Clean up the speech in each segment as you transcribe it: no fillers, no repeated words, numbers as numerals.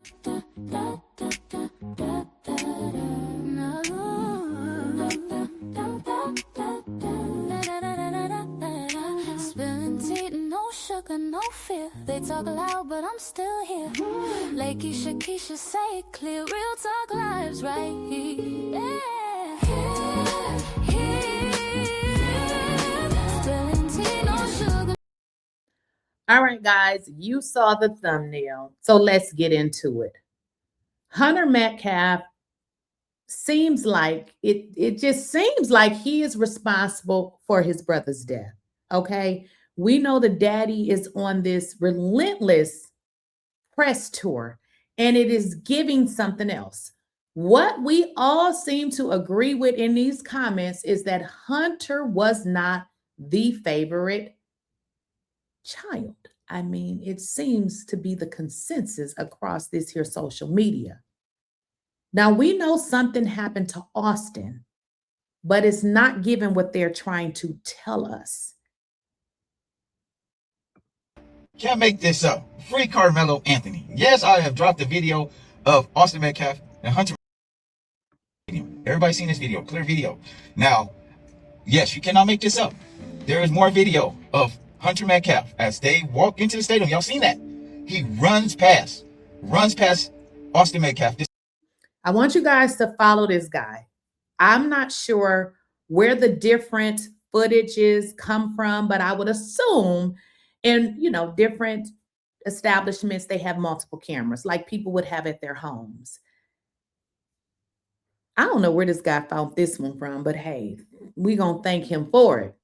Spilling tea, no sugar, no fear. They talk loud, but I'm still here. Keisha, say it clear. Real talk lives right here. Spilling tea, no sugar. All right, guys, you saw the thumbnail, so let's get into it. Hunter Metcalf seems like it just seems like he is responsible for his brother's death. Okay, we know the daddy is on this relentless press tour, and it is giving something else. What we all seem to agree with in these comments is that Hunter was not the favorite child. I mean, it seems to be the consensus across this here social media. Now, we know something happened to Austin, but it's not given what they're trying to tell us. Can't make this up. Free Karmelo Anthony. Yes, I have dropped a video of Austin Metcalf and Hunter. Everybody's seen this video, clear video. Now, yes, you cannot make this up. There is more video of Hunter Metcalf as they walk into the stadium. Y'all seen that? He runs past Austin Metcalf. I want you guys to follow this guy. I'm not sure where the different footages come from, but I would assume in, different establishments, they have multiple cameras like people would have at their homes. I don't know where this guy found this one from, but hey, we're going to thank him for it.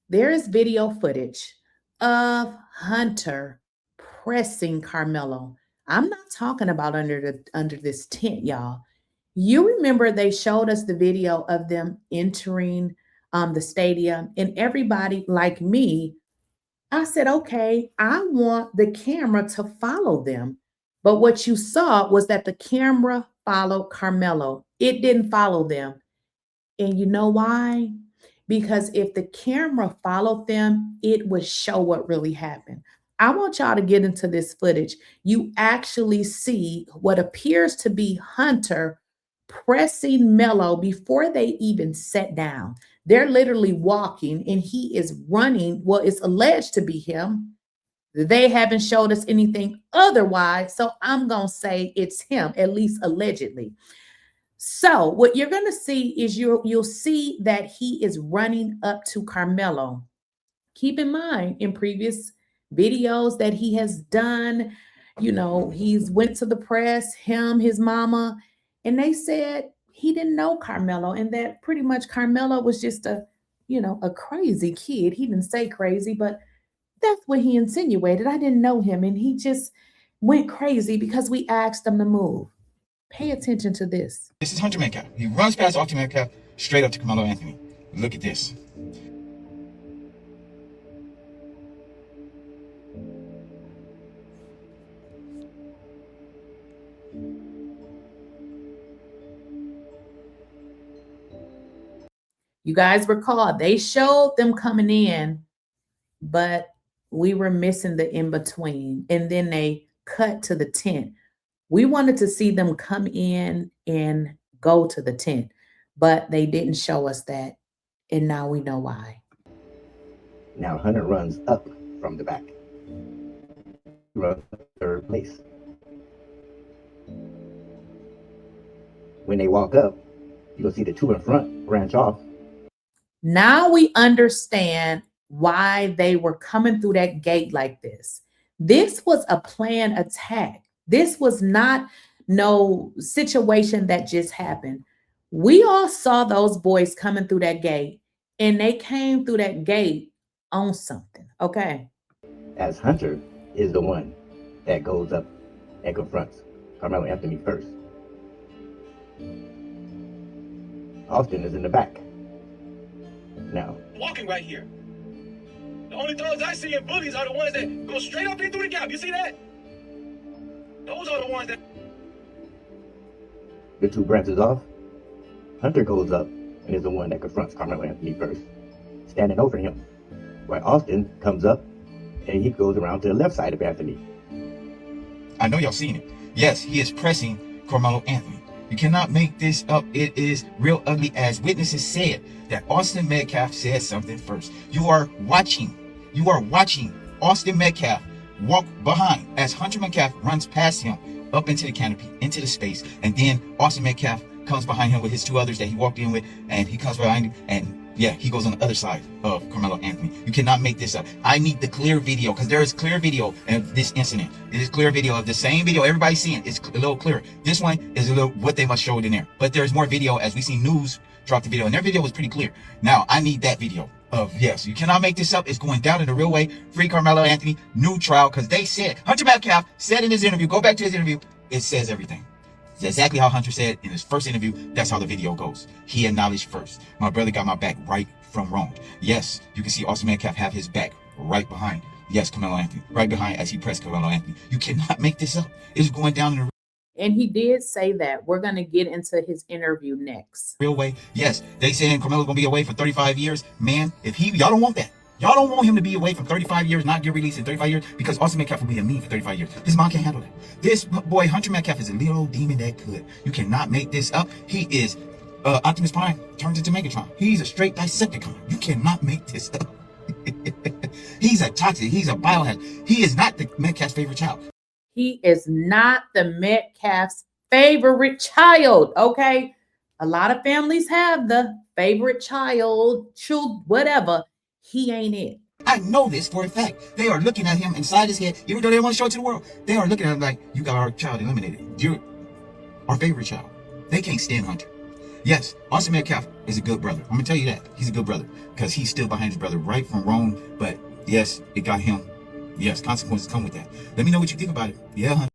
There is video footage of Hunter pressing Karmelo. I'm not talking about under this tent, y'all. You remember they showed us the video of them entering the stadium, and everybody like me, I said, okay, I want the camera to follow them. But what you saw was that the camera followed Karmelo. It didn't follow them. And you know why? Because if the camera followed them, it would show what really happened. I want y'all to get into this footage. You actually see what appears to be Hunter pressing Melo before they even sat down. They're literally walking and he is running. Well, it's alleged to be him. They haven't showed us anything otherwise. So I'm going to say it's him, at least allegedly. So what you're going to see is you'll see that he is running up to Karmelo. Keep in mind, in previous videos that he has done, he's went to the press, his mama, and they said he didn't know Karmelo and that pretty much Karmelo was just a crazy kid. He didn't say crazy, but that's what he insinuated. I didn't know him and he just went crazy because we asked him to move. Pay attention to this. This is Hunter Metcalf. He runs past Austin Metcalf straight up to Karmelo Anthony. Look at this. You guys recall they showed them coming in, but we were missing the in-between. And then they cut to the tent. We wanted to see them come in and go to the tent, but they didn't show us that. And now we know why. Now Hunter runs up from the back. He runs third place. When they walk up, you'll see the two in front branch off. Now we understand why they were coming through that gate like this. This was a planned attack. This was not no situation that just happened. We all saw those boys coming through that gate, and they came through that gate on something, okay? As Hunter is the one that goes up and confronts Carmelo Anthony first. Austin is in the back. Now, walking right here. The only throws I see in bullies are the ones that go straight up in through the gap. You see that? Those are the ones that... The two branches off. Hunter goes up and is the one that confronts Carmelo Anthony first, standing over him. While Austin comes up and he goes around to the left side of Anthony. I know y'all seen it. Yes, he is pressing Carmelo Anthony. You cannot make this up. It is real ugly, as witnesses said that Austin Metcalf said something first. You are watching Austin Metcalf walk behind as Hunter Metcalf runs past him up into the canopy, into the space, and then Austin Metcalf comes behind him with his two others that he walked in with, and he comes behind him, and yeah, he goes on the other side of Carmelo Anthony. You cannot make this up. I need the clear video, because there is clear video of this incident. It is clear video of the same video everybody's seeing. It's a little clearer. This one is a little what they must show it in there. But there's more video, as we see news drop the video, and their video was pretty clear. Now, I need that video of, yes, you cannot make this up. It's going down in the real way. Free Carmelo Anthony, new trial, because they said, Hunter Metcalf said in his interview, go back to his interview, it says everything. It's exactly how Hunter said in his first interview. That's how the video goes. He acknowledged first. My brother got my back right from wrong. Yes, you can see Austin Metcalf have his back right behind. Yes, Carmelo Anthony, right behind as he pressed Carmelo Anthony. You cannot make this up. It's going down in the And he did say that. We're going to get into his interview next. real way. Yes, they saying Carmelo's going to be away for 35 years. Man, if y'all don't want that. Y'all don't want him to be away for 35 years, not get released in 35 years, because Austin Metcalf will be a meme for 35 years. His mom can't handle that. This boy, Hunter Metcalf, is a little demon that could. You cannot make this up. He is Optimus Prime turned into Megatron. He's a straight Decepticon. You cannot make this up. He's a toxic. He's a biohazard. He is not the Metcalf's favorite child. He is not the Metcalf's favorite child, okay? A lot of families have the favorite child, whatever. He ain't it. I know this for a fact. They are looking at him inside his head, even though they don't want to show it to the world. They are looking at him like, you got our child eliminated. You're our favorite child. They can't stand Hunter. Yes, Austin Metcalf is a good brother. I'm going to tell you that. He's a good brother because he's still behind his brother, right from wrong. But yes, it got him. Yes, consequences come with that. Let me know what you think about it. Yeah, Hunter.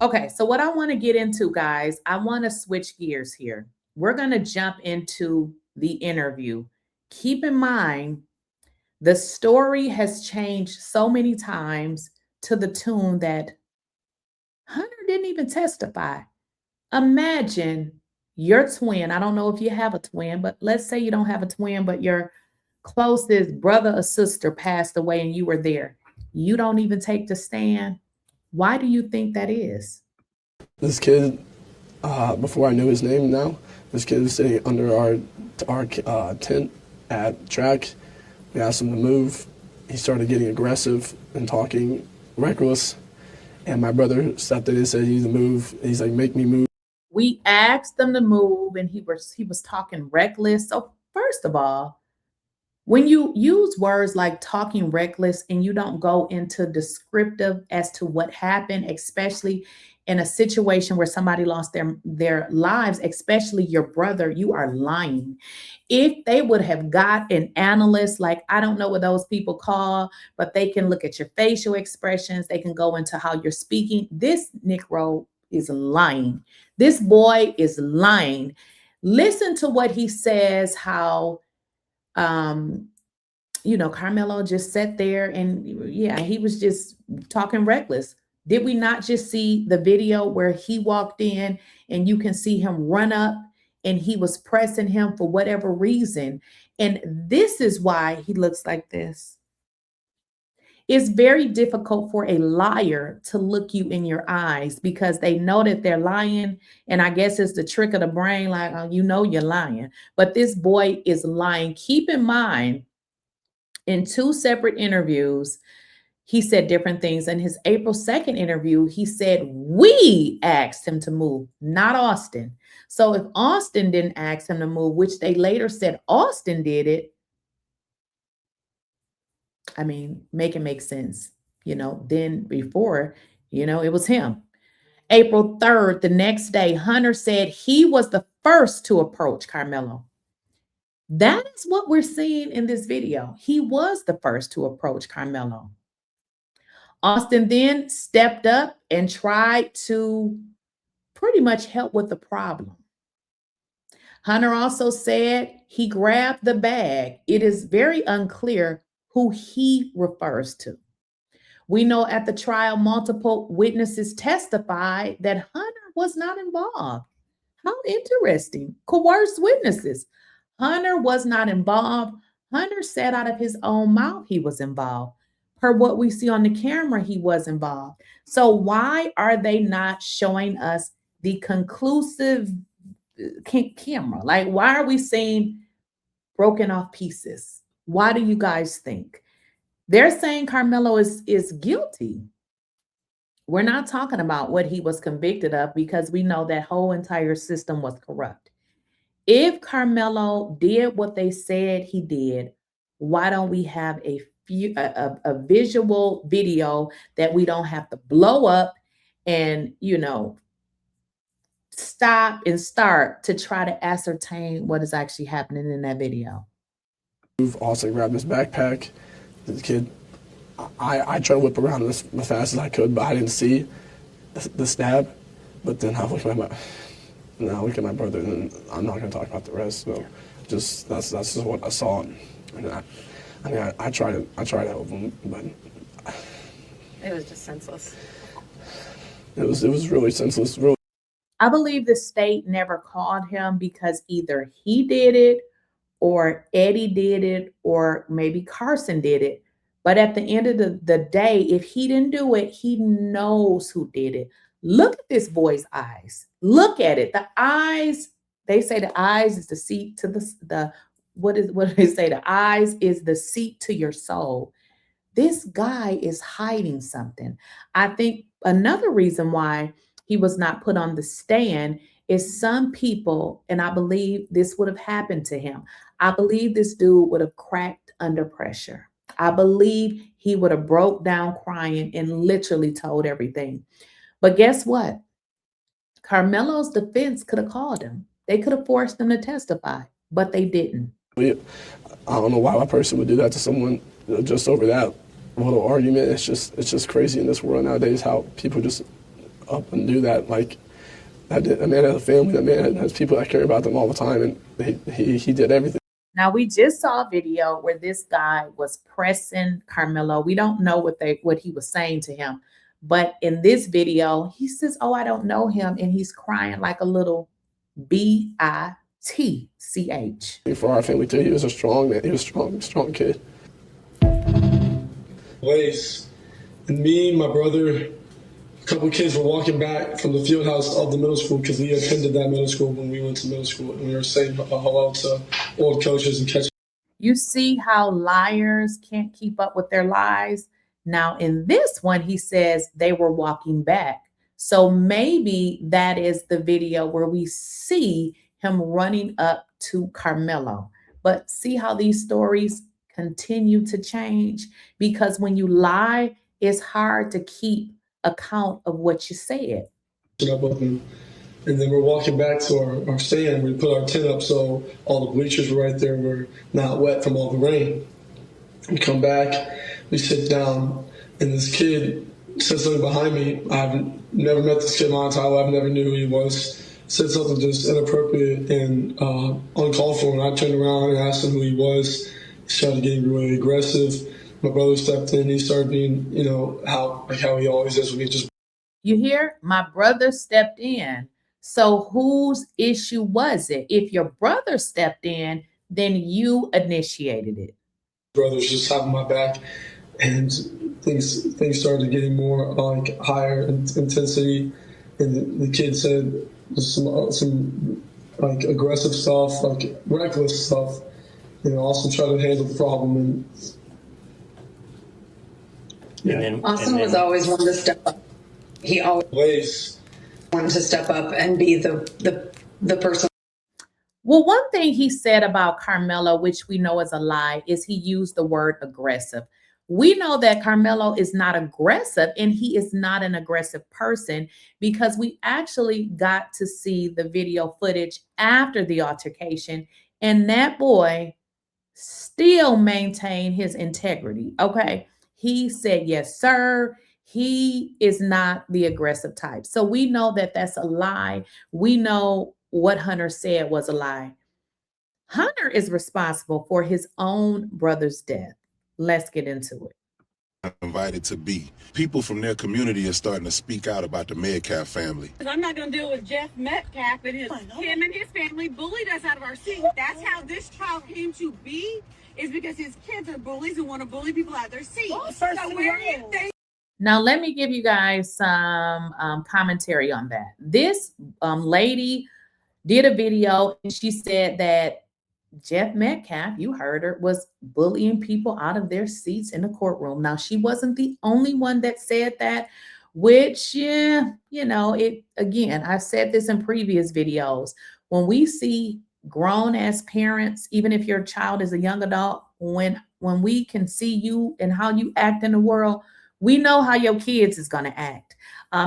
Okay, so what I want to get into, guys, I want to switch gears here. We're going to jump into the interview. Keep in mind, the story has changed so many times to the tune that Hunter didn't even testify. Imagine your twin. I don't know if you have a twin, but let's say you don't have a twin, but your closest brother or sister passed away and you were there. You don't even take the stand. Why do you think that is? This kid, before I knew his name now, this kid was sitting under our tent at track. We asked him to move. He started getting aggressive and talking reckless. And my brother stepped in and said, you need to move. He's like, make me move. We asked them to move and he was talking reckless. So first of all, when you use words like talking reckless and you don't go into descriptive as to what happened, especially in a situation where somebody lost their lives, especially your brother, you are lying. If they would have got an analyst, like, I don't know what those people call, but they can look at your facial expressions. They can go into how you're speaking. This Negro is lying. This boy is lying. Listen to what he says, how, Carmelo just sat there and yeah, he was just talking reckless. Did we not just see the video where he walked in and you can see him run up and he was pressing him for whatever reason? And this is why he looks like this. It's very difficult for a liar to look you in your eyes because they know that they're lying. And I guess it's the trick of the brain, like, oh, you know you're lying. But this boy is lying. Keep in mind, in two separate interviews, he said different things. In his April 2nd interview, he said, we asked him to move, not Austin. So if Austin didn't ask him to move, which they later said Austin did it, I mean, make it make sense. Then before, it was him. April 3rd, the next day, Hunter said he was the first to approach Carmelo. That is what we're seeing in this video. He was the first to approach Carmelo. Austin then stepped up and tried to pretty much help with the problem. Hunter also said he grabbed the bag. It is very unclear who he refers to. We know at the trial, multiple witnesses testified that Hunter was not involved. How interesting. Coerced witnesses. Hunter was not involved. Hunter said out of his own mouth he was involved. Per what we see on the camera, he was involved. So why are they not showing us the conclusive camera? Like, why are we seeing broken off pieces? Why do you guys think? They're saying Karmelo is guilty. We're not talking about what he was convicted of because we know that whole entire system was corrupt. If Karmelo did what they said he did, why don't we have a visual video that we don't have to blow up and, stop and start to try to ascertain what is actually happening in that video? Austin grabbed his backpack. The kid, I tried to whip around as fast as I could, but I didn't see the stab. But then I looked at my brother, and I'm not going to talk about the rest. So, that's just what I saw. And I tried to help him, but it was just senseless. It was really senseless. Really. I believe the state never called him because either he did it, or Eddie did it, or maybe Carson did it. But at the end of the day, if he didn't do it, he knows who did it. Look at this boy's eyes. Look at it. The eyes, they say the eyes is the seat to what do they say? The eyes is the seat to your soul. This guy is hiding something. I think another reason why he was not put on the stand is some people, and I believe this would have happened to him. I believe this dude would have cracked under pressure. I believe he would have broke down crying and literally told everything. But guess what? Karmelo's defense could have called him. They could have forced him to testify, but they didn't. I don't know why a person would do that to someone just over that little argument. It's just crazy in this world nowadays how people just up and do that. Like, a man has a family, that man has people that care about them all the time, and he did everything. Now, we just saw a video where this guy was pressing Karmelo. We don't know what he was saying to him, but in this video, he says, "Oh, I don't know him," and he's crying like a little bitch. For our family too, he was a strong man. He was a strong kid. Ways, and me, my brother, a couple kids were walking back from the field house of the middle school because we attended that middle school when we went to middle school, and we were saying hello to old coaches and catching. You see how liars can't keep up with their lies? Now, in this one, he says they were walking back. So maybe that is the video where we see him running up to Karmelo. But see how these stories continue to change? Because when you lie, it's hard to keep account of what you said. And then we're walking back to our stand. We put our tent up so all the bleachers were right there. We're not wet from all the rain. We come back, we sit down, and this kid said something behind me. I've never met this kid in my entire life. I never knew who he was. Said something just inappropriate and uncalled for. And I turned around and asked him who he was. He started getting really aggressive. My brother stepped in. He started being, how he always is when he just. You hear? My brother stepped in. So whose issue was it? If your brother stepped in, then you initiated it. Brothers just having my back, and things started getting more like higher intensity. And the kid said some like aggressive stuff, like reckless stuff. Also try to handle the problem. Austin was always one to step up. He always wanted to step up and be the person. Well, one thing he said about Karmelo, which we know is a lie, is he used the word aggressive. We know that Karmelo is not aggressive, and he is not an aggressive person because we actually got to see the video footage after the altercation, and that boy still maintained his integrity. Okay. He said, yes, sir. He is not the aggressive type. So we know that that's a lie. We know what Hunter said was a lie. Hunter is responsible for his own brother's death. Let's get into it. Invited to be. People from their community are starting to speak out about the Metcalf family. I'm not going to deal with Jeff Metcalf and him and his family bullied us out of our seat. That's how this trial came to be. is because his kids are bullies who want to bully people out their seats. So where do you think? Now, let me give you guys some commentary on that. This lady did a video and she said that Jeff Metcalf, you heard her, was bullying people out of their seats in the courtroom. Now, she wasn't the only one that said that, which, yeah, you know, it again, I've said this in previous videos. When we see grown as parents, even if your child is a young adult, when we can see you and how you act in the world, we know how your kids is going to act.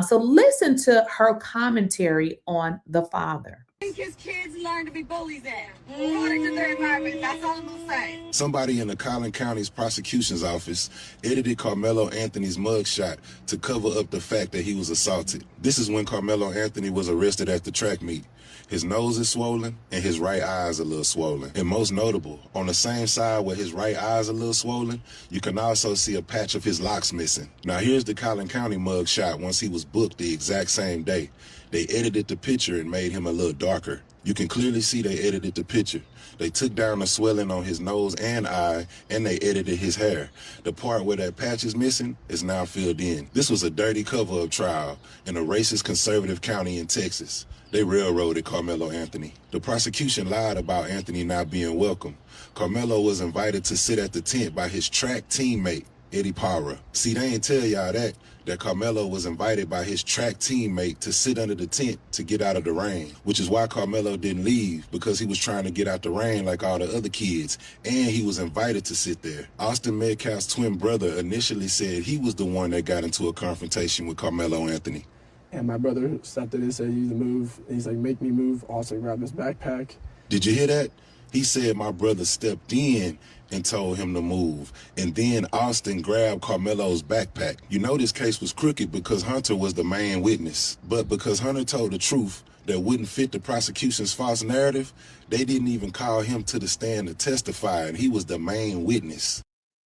So listen to her commentary on the father. Think his kids learn to be bullies at, according to their environment. That's all I'm gonna say. Somebody in the Collin County's prosecution's office edited Karmelo Anthony's mugshot to cover up the fact that he was assaulted. This is when Karmelo Anthony was arrested at the track meet. His nose is swollen and his right eye is a little swollen. And most notable, on the same side where his right eye is a little swollen, you can also see a patch of his locks missing. Now here's the Collin County mugshot once he was booked the exact same day. They edited the picture and made him a little darker. You can clearly see they edited the picture. They took down the swelling on his nose and eye, and they edited his hair. The part where that patch is missing is now filled in. This was a dirty cover-up trial in a racist conservative county in Texas. They railroaded Karmelo Anthony. The prosecution lied about Anthony not being welcome. Karmelo was invited to sit at the tent by his track teammate, Eddie Parra. See, they ain't tell y'all that Karmelo was invited by his track teammate to sit under the tent to get out of the rain, which is why Karmelo didn't leave, because he was trying to get out the rain like all the other kids, and he was invited to sit there. Austin Metcalf's twin brother initially said he was the one that got into a confrontation with Karmelo Anthony. And my brother stepped in and said, "You need to move." He's like, "Make me move." Austin grabbed his backpack. Did you hear that? He said my brother stepped in and told him to move. And then Austin grabbed Karmelo's backpack. You know this case was crooked because Hunter was the main witness. But because Hunter told the truth that wouldn't fit the prosecution's false narrative, they didn't even call him to the stand to testify, and he was the main witness.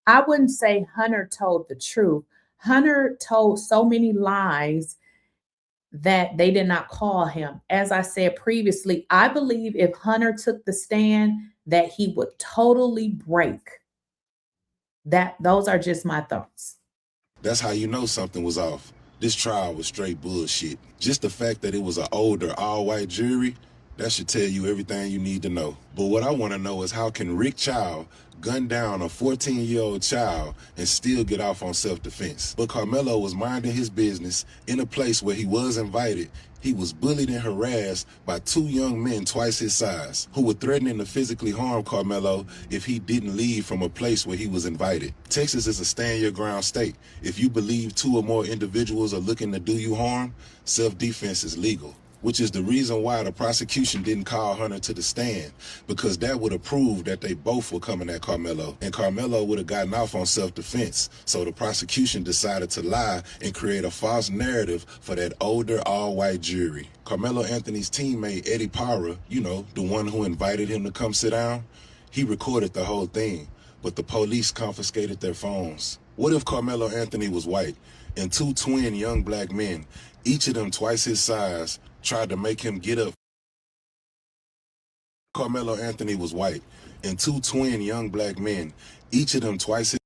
I wouldn't say Hunter told the truth. Hunter told so many lies that they did not call him. As I said previously, I believe if Hunter took the stand, that he would totally break. Those are just my thoughts. That's how you know something was off. This trial was straight bullshit. Just the fact that it was an older, all-white jury, that should tell you everything you need to know. But what I want to know is how can Rick Child gun down a 14-year-old child and still get off on self-defense? But Karmelo was minding his business in a place where he was invited. He was bullied and harassed by two young men twice his size who were threatening to physically harm Karmelo if he didn't leave from a place where he was invited. Texas is a stand-your-ground state. If you believe two or more individuals are looking to do you harm, self-defense is legal. Which is the reason why the prosecution didn't call Hunter to the stand, because that would have proved that they both were coming at Karmelo, and Karmelo would have gotten off on self-defense. So the prosecution decided to lie and create a false narrative for that older all-white jury. Karmelo Anthony's teammate, Eddie Parra, you know, the one who invited him to come sit down, he recorded the whole thing, but the police confiscated their phones. What if Karmelo Anthony was white and two twin young black men, each of them twice his size, tried to make him get up? Karmelo Anthony was white, and two twin young black men, each of them twice his...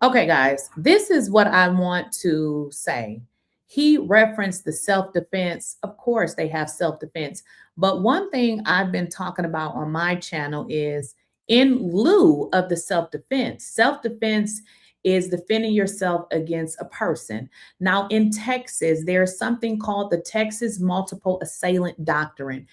Okay, guys, this is what I want to say. He referenced the self-defense. Of course, they have self-defense. But one thing I've been talking about on my channel is in lieu of the self-defense. Self-defense is defending yourself against a person. Now, in Texas, there's something called the Texas Multiple Assailant Doctrine.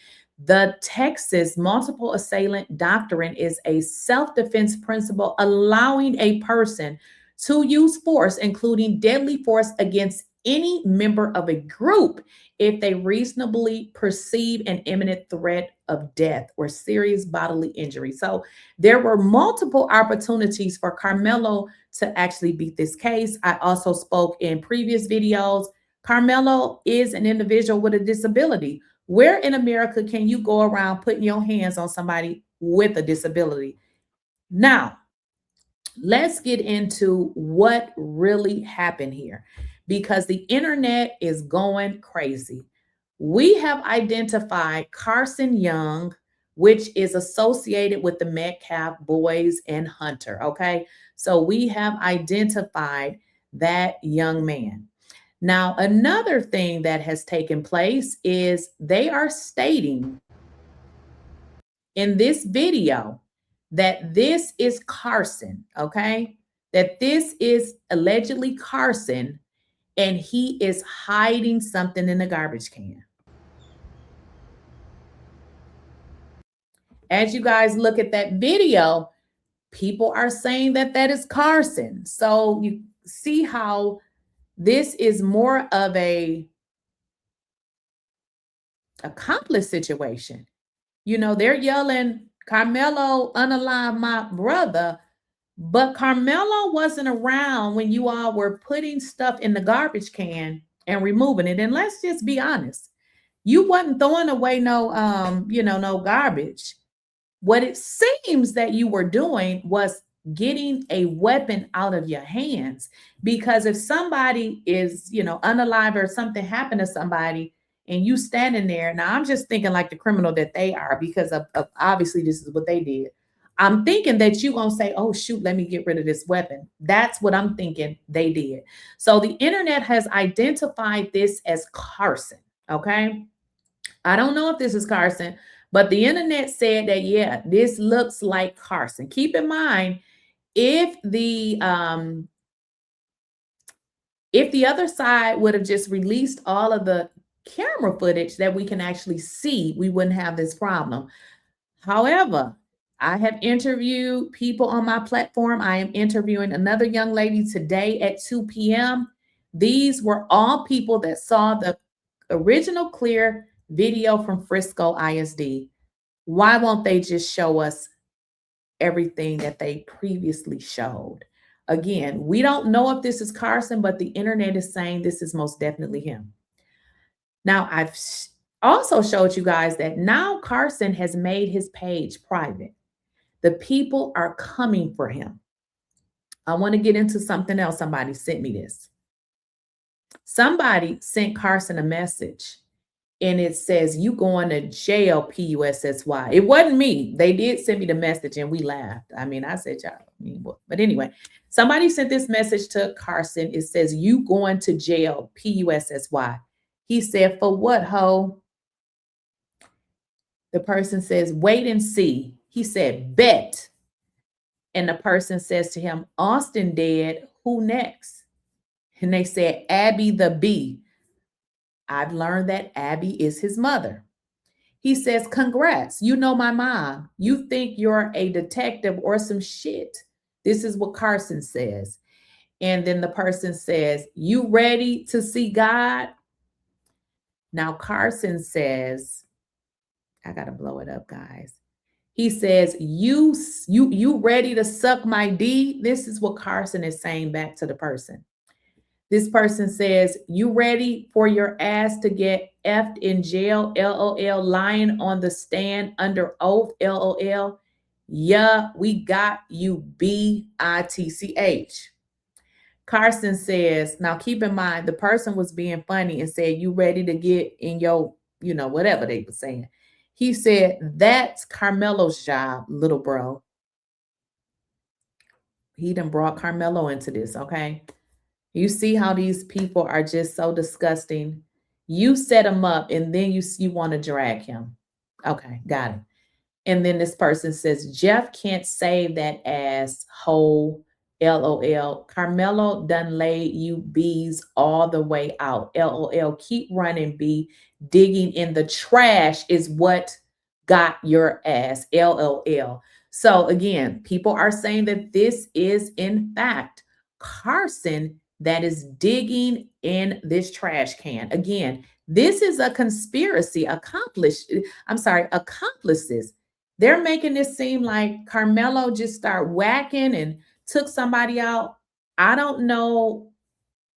The Texas Multiple Assailant Doctrine is a self-defense principle allowing a person to use force, including deadly force, against any member of a group if they reasonably perceive an imminent threat of death or serious bodily injury. So there were multiple opportunities for Karmelo to actually beat this case. I also spoke in previous videos. Karmelo is an individual with a disability. Where in America can you go around putting your hands on somebody with a disability? Now, let's get into what really happened here, because the internet is going crazy. We have identified Carson Young. which is associated with the Metcalf boys and Hunter. Okay. So we have identified that young man. Now, another thing that has taken place is they are stating in this video that this is Carson, okay? That this is allegedly Carson, and he is hiding something in the garbage can. As you guys look at that video, people are saying that that is Carson. So you see how this is more of a accomplice situation. You know, they're yelling, Karmelo, unalive my brother, but Karmelo wasn't around when you all were putting stuff in the garbage can and removing it. And let's just be honest, you wasn't throwing away no, no garbage. What it seems that you were doing was getting a weapon out of your hands, because if somebody is, unalive or something happened to somebody and you standing there, now I'm just thinking like the criminal that they are, because of obviously this is what they did. I'm thinking that you're going to say, oh, shoot, let me get rid of this weapon. That's what I'm thinking they did. So the internet has identified this as Carson, okay? I don't know if this is Carson, but the internet said that, yeah, this looks like Carson. Keep in mind, if the other side would have just released all of the camera footage that we can actually see, we wouldn't have this problem. However, I have interviewed people on my platform. I am interviewing another young lady today at 2 p.m. These were all people that saw the original clear video from Frisco ISD. Why won't they just show us everything that they previously showed? Again, we don't know if this is Carson, but the internet is saying this is most definitely him. Now, I've also showed you guys that now Carson has made his page private. The people are coming for him. I want to get into something else. Somebody sent me this. Somebody sent Carson a message, and it says, you going to jail, PUSSY. It wasn't me. They did send me the message, and we laughed. I mean, I said, y'all, I mean, what? But anyway, somebody sent this message to Carson. It says, you going to jail, PUSSY. He said, for what, ho? The person says, wait and see. He said, bet. And the person says to him, Austin dead, who next? And they said, Abby the B. I've learned that Abby is his mother. He says, congrats, you know my mom. You think you're a detective or some shit. This is what Carson says. And then the person says, you ready to see God? Now Carson says, I got to blow it up, guys. He says, you ready to suck my D? This is what Carson is saying back to the person. This person says, you ready for your ass to get effed in jail? LOL, lying on the stand under oath? LOL. Yeah, we got you, BITCH. Carson says, now keep in mind, the person was being funny and said, you ready to get in your, whatever they were saying. He said, that's Karmelo's job, little bro. He done brought Karmelo into this, okay? You see how these people are just so disgusting. You set him up and then you want to drag him. Okay, got it. And then this person says, Jeff can't save that ass hole. LOL. Karmelo done laid you bees all the way out. LOL. Keep running, B. Digging in the trash is what got your ass. LOL. So again, people are saying that this is in fact Carson that is digging in this trash can. Again, this is a conspiracy. Accomplices. They're making this seem like Karmelo just started whacking and took somebody out. I don't know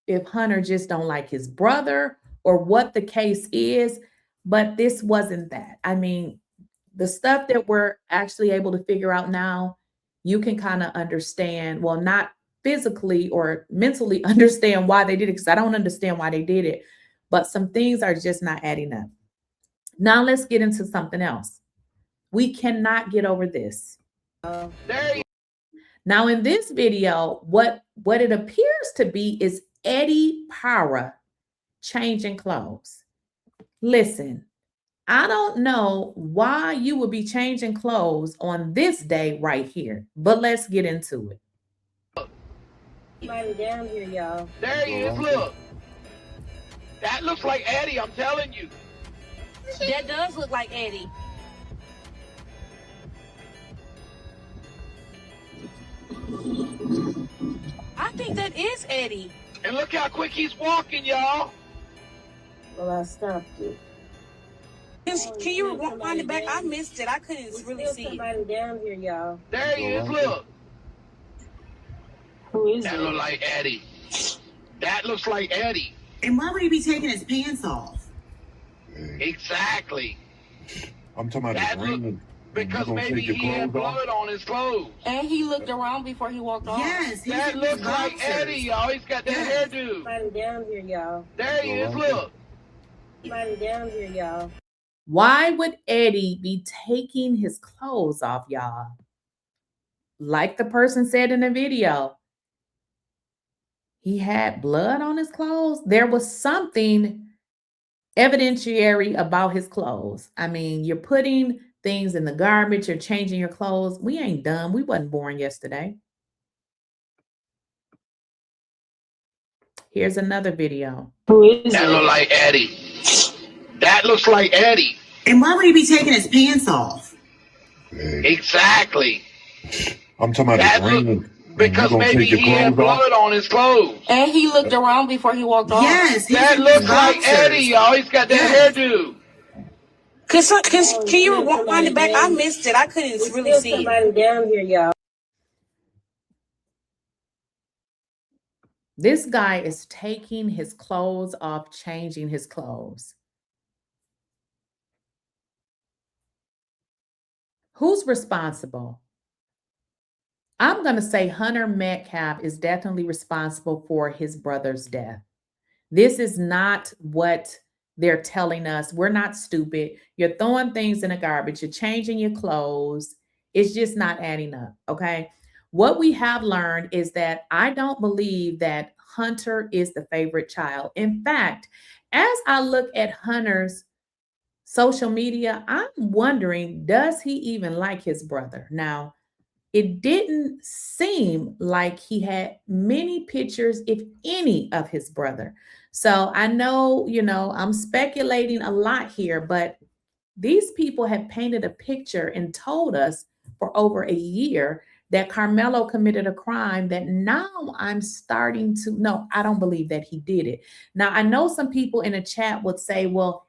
if Hunter just don't like his brother or what the case is, but this wasn't that. I mean, the stuff that we're actually able to figure out now, you can kind of understand, well, not physically or mentally understand why they did it, because I don't understand why they did it, but some things are just not adding up. Now let's get into something else. We cannot get over this. There you Now, in this video, what it appears to be is Eddie Parra changing clothes. Listen, I don't know why you would be changing clothes on this day right here, but let's get into it. Somebody down here, y'all. There he is, look. That looks like Eddie, I'm telling you. That does look like Eddie. I think that is Eddie. And look how quick he's walking, y'all. Well, I stopped you. Can you rewind it back? I missed it. I couldn't really see somebody down here, y'all. There he is, look. Who is That it? look like Eddie. That looks like Eddie. And why would he be taking his pants off? Exactly. I'm talking about That his look, ring. because maybe he had blood on his clothes. And he looked around before he walked off. Yes, he's That in looks his like boxers. Eddie, y'all. He's got that hairdo. Somebody down here, y'all. There he is, look. Somebody down here, y'all. Why would Eddie be taking his clothes off, y'all? Like the person said in the video, he had blood on his clothes. There was something evidentiary about his clothes. I mean, you're putting things in the garbage, you're changing your clothes. We ain't dumb. We wasn't born yesterday. Here's another video. Who is That it? look like Eddie. That looks like Eddie. And why would he be taking his pants off? Exactly. I'm talking about That his look, ring. because You gonna maybe take your he had clothes off? blood on his clothes. And he looked around before he walked off. Yes, he's That in looks his like boxers. Eddie, y'all. He's got that hairdo. Can you rewind it back? I missed it. I couldn't really see somebody down here, y'all. This guy is taking his clothes off, changing his clothes. Who's responsible? I'm going to say Hunter Metcalf is definitely responsible for his brother's death. This is not what they're telling us. We're not stupid. You're throwing things in the garbage. You're changing your clothes. It's just not adding up, okay? What we have learned is that I don't believe that Hunter is the favorite child. In fact, as I look at Hunter's social media, I'm wondering, does he even like his brother? Now, it didn't seem like he had many pictures, if any, of his brother. So I know, I'm speculating a lot here, but these people have painted a picture and told us for over a year that Karmelo committed a crime that now I'm starting to, no, I don't believe that he did it. Now, I know some people in the chat would say, well,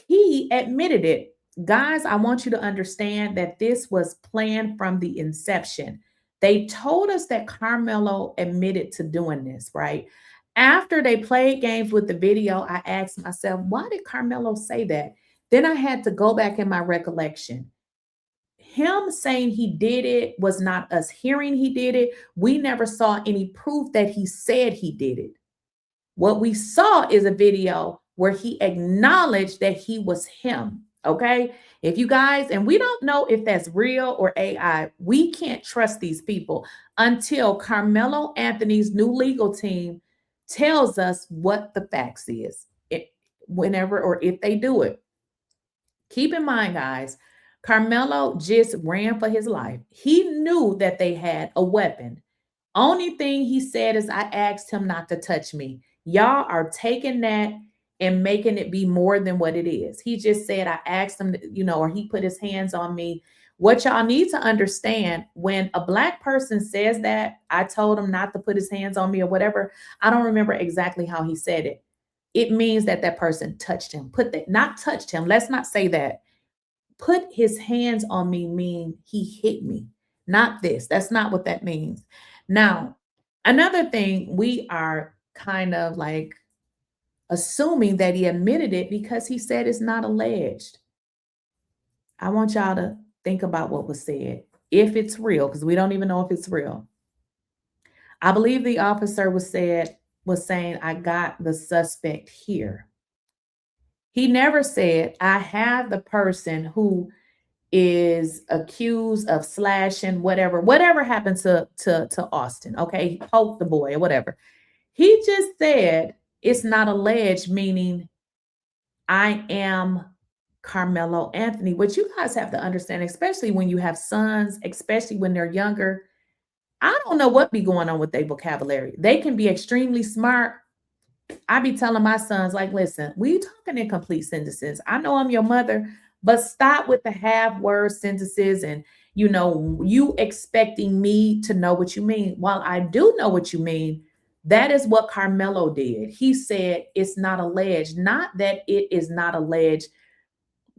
he admitted it. Guys, I want you to understand that this was planned from the inception. They told us that Karmelo admitted to doing this, right? After they played games with the video, I asked myself, why did Karmelo say that? Then I had to go back in my recollection. Him saying he did it was not us hearing he did it. We never saw any proof that he said he did it. What we saw is a video where he acknowledged that he was him. Okay. If you guys, and we don't know if that's real or AI, we can't trust these people until Carmelo Anthony's new legal team tells us what the facts is, whenever or if they do it. Keep in mind, guys, Carmelo just ran for his life. He knew that they had a weapon. Only thing he said is, I asked him not to touch me. Y'all are taking that and making it be more than what it is. He just said, I asked him, or he put his hands on me. What y'all need to understand, when a Black person says that, I told him not to put his hands on me or whatever, I don't remember exactly how he said it. It means that that person touched him. Not touched him. Let's not say that. Put his hands on me mean he hit me, not this. That's not what that means. Now, another thing, we are kind of like assuming that he admitted it because he said it's not alleged. I want y'all to think about what was said, if it's real, because we don't even know if it's real. I believe the officer was saying, I got the suspect here. He never said, I have the person who is accused of slashing whatever happened to Austin. Okay, he poked the boy or whatever. He just said it's not alleged, meaning I am Carmelo Anthony. What you guys have to understand, especially when you have sons, especially when they're younger, I don't know what be going on with their vocabulary. They can be extremely smart. I be telling my sons, like, listen, we talking in complete sentences. I know I'm your mother, but stop with the half-word sentences and, you know, you expecting me to know what you mean. While I do know what you mean, that is what Karmelo did. He said it's not alleged, not that it is not alleged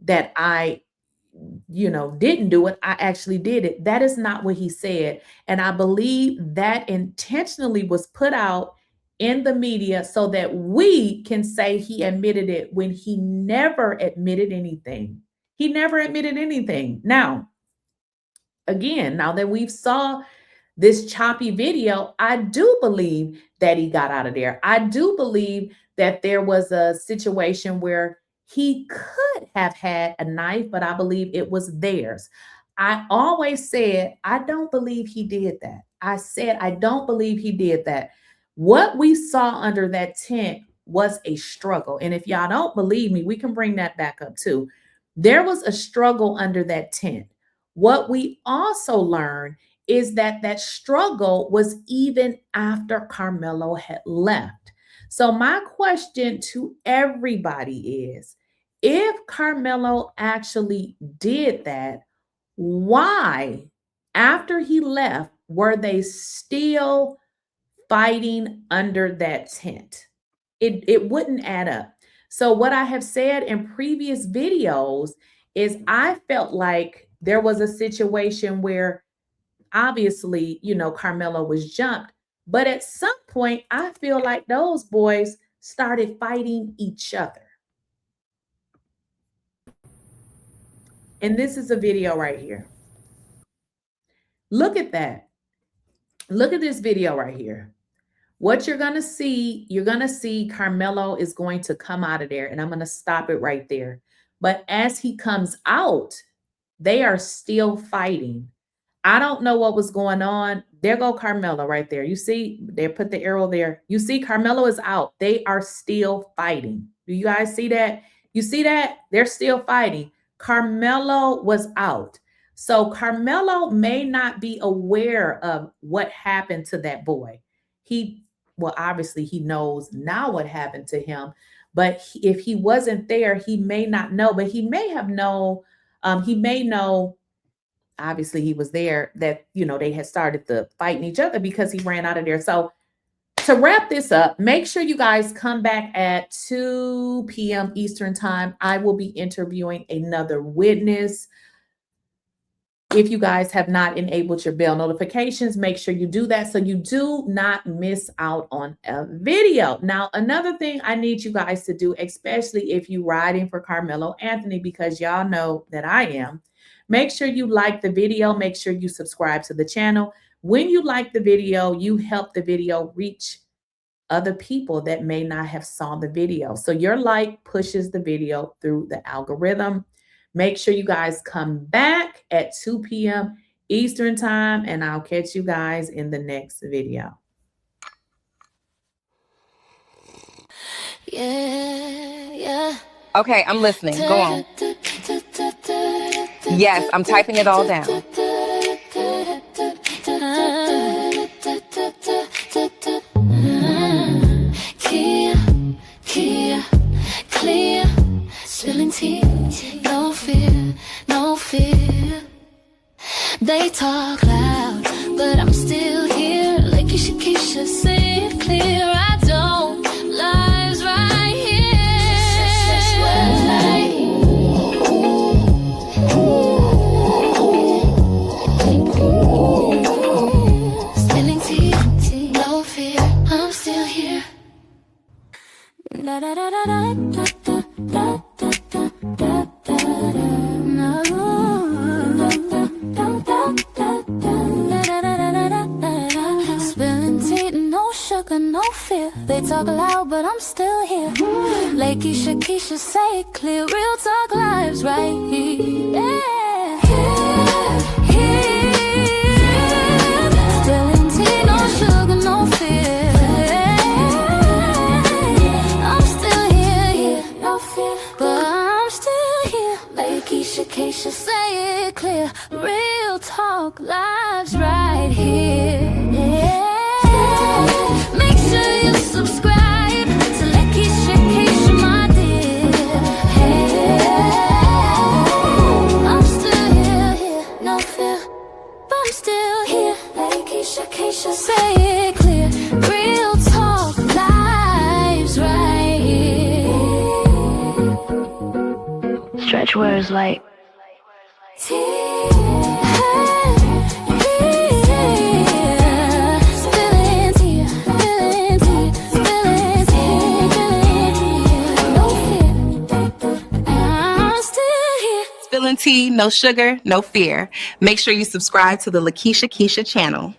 that I, you know, didn't do it. I actually did it. That is not what he said. And I believe that intentionally was put out in the media so that we can say he admitted it when he never admitted anything. He never admitted anything. Now, again, now that we've saw this choppy video, I do believe that he got out of there. I do believe that there was a situation where he could have had a knife, but I believe it was theirs. I always said, I don't believe he did that. I said, I don't believe he did that. What we saw under that tent was a struggle. And if y'all don't believe me, we can bring that back up too. There was a struggle under that tent. What we also learned is that that struggle was even after Karmelo had left. So my question to everybody is, if Karmelo actually did that, why, after he left, were they still fighting under that tent? It wouldn't add up. So what I have said in previous videos is I felt like there was a situation where obviously, you know, Karmelo was jumped, but at some point, I feel like those boys started fighting each other. And this is a video right here. Look at that. Look at this video right here. What you're going to see Karmelo is going to come out of there, and I'm going to stop it right there. But as he comes out, they are still fighting. I don't know what was going on. There go Karmelo right there. You see, they put the arrow there. You see Karmelo is out. They are still fighting. Do you guys see that? You see that? They're still fighting. Karmelo was out. So Karmelo may not be aware of what happened to that boy. Well, obviously he knows now what happened to him, but if he wasn't there, he may not know, but he may have known, he may know, obviously he was there, that, you know, they had started to fighting each other because he ran out of there. So to wrap this up, make sure you guys come back at 2 p.m. Eastern time. I will be interviewing another witness. If you guys have not enabled your bell notifications, make sure you do that so you do not miss out on a video. Now, another thing I need you guys to do, especially if you're riding for Carmelo Anthony, because y'all know that I am, make sure you like the video. Make sure you subscribe to the channel. When you like the video, you help the video reach other people that may not have saw the video. So your like pushes the video through the algorithm. Make sure you guys come back at 2 p.m. Eastern time, and I'll catch you guys in the next video. Yeah. Okay, I'm listening. Go on. Yes, I'm typing it all down. Clear, spilling tea. No fear. They talk loud, but I'm still here. Lakeysha, say it clear. I don't lies right here. Spilling tea, no fear. I'm still here. Da da da da da da da da da da. Spilling tea, no sugar, no fear. They talk loud, but I'm still here. Lakeysha, say it clear. Real talk lives right here. Yeah. but I'm still here. Keisha, say it clear. Real talk, lives right here. Yeah. Make sure you subscribe to Keisha, my dear. Hey, I'm still here, no fear, but I'm still here. Keisha, say it clear. Real talk, lives right here. Stretch words like Spilling tea, no sugar, no fear. Make sure you subscribe to the Lakeysha channel.